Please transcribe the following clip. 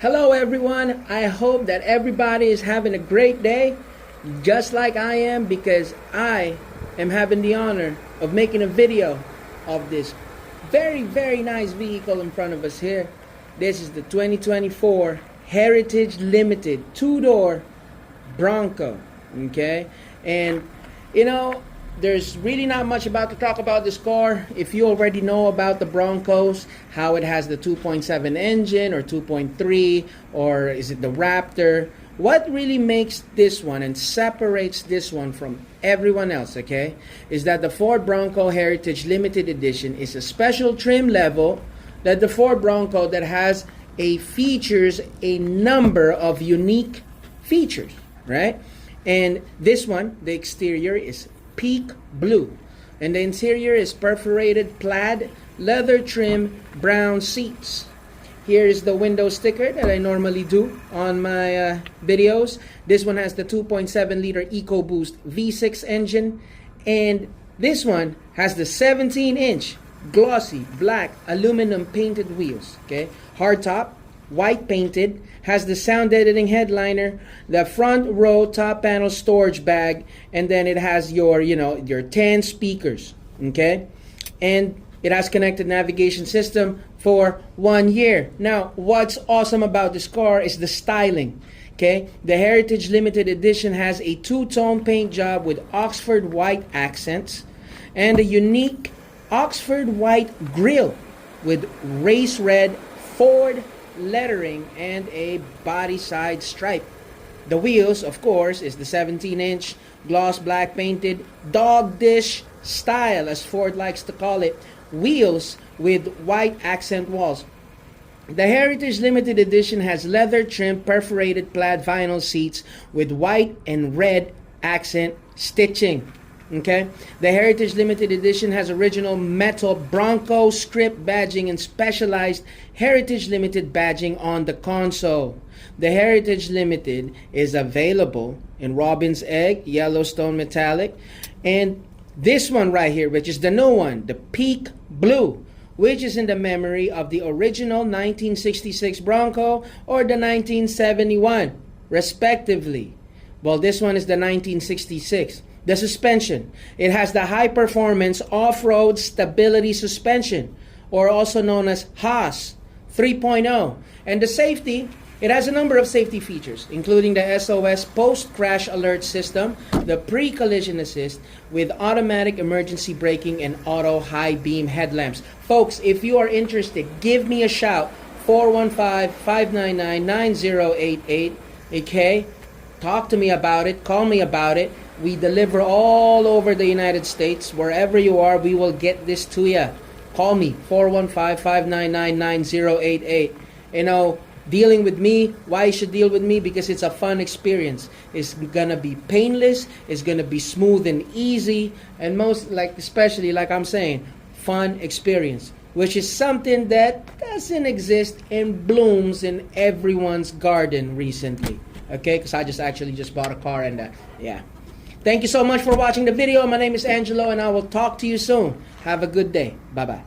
Hello everyone, I hope that everybody is having a great day, just like I am, because I am having the honor of making a video of this very nice vehicle in front of us here. This is the 2024 Heritage Limited two-door Bronco, okay? And you know, there's really not much about to talk about this car. If you already know about the Broncos, how it has the 2.7 engine or 2.3, or is it the Raptor, what really makes this one and separates this one from everyone else, okay, is that the Ford Bronco Heritage Limited Edition is a special trim level that the Ford Bronco that has features a number of unique features, right? And this one, the exterior is peak blue, and the interior is perforated plaid leather trim brown seats. Here is the window sticker that I normally do on my videos. This one has the 2.7 liter EcoBoost V6 engine, and this one has the 17-inch glossy black aluminum painted wheels, okay, hardtop, white painted, has the sound editing headliner, the front row top panel storage bag, and then it has your, your 10 speakers, okay? And it has connected navigation system for 1 year. Now, what's awesome about this car is the styling, okay? The Heritage Limited Edition has a two-tone paint job with Oxford white accents and a unique Oxford white grille with race red Ford lettering and a body side stripe. The wheels, of course, is the 17-inch gloss black painted dog dish style, as Ford likes to call it, wheels with white accent walls. The Heritage Limited Edition has leather trim perforated plaid vinyl seats with white and red accent stitching. Okay, the Heritage Limited Edition has original metal Bronco script badging and specialized Heritage Limited badging on the console. The Heritage Limited is available in Robin's Egg, Yellowstone Metallic, and this one right here, which is the new one, the Peak Blue, which is in the memory of the original 1966 Bronco or the 1971, respectively. Well, this one is the 1966. The suspension, it has the high performance off-road stability suspension, or also known as HOS 3.0. And the safety, it has a number of safety features, including the SOS post-crash alert system, the pre-collision assist with automatic emergency braking and auto high beam headlamps. Folks, if you are interested, give me a shout, 415-599-9088, okay? Talk to me about it, call me about it. We deliver all over the United States. Wherever you are, we will get this to you. Call me, 415-599-9088. You know, dealing with me, why you should deal with me? Because it's a fun experience. It's gonna be painless, it's gonna be smooth and easy, and especially like I'm saying, fun experience, which is something that doesn't exist and blooms in everyone's garden recently. Okay, because I just bought a car, and yeah. Thank you so much for watching the video. My name is Angelo, and I will talk to you soon. Have a good day. Bye-bye.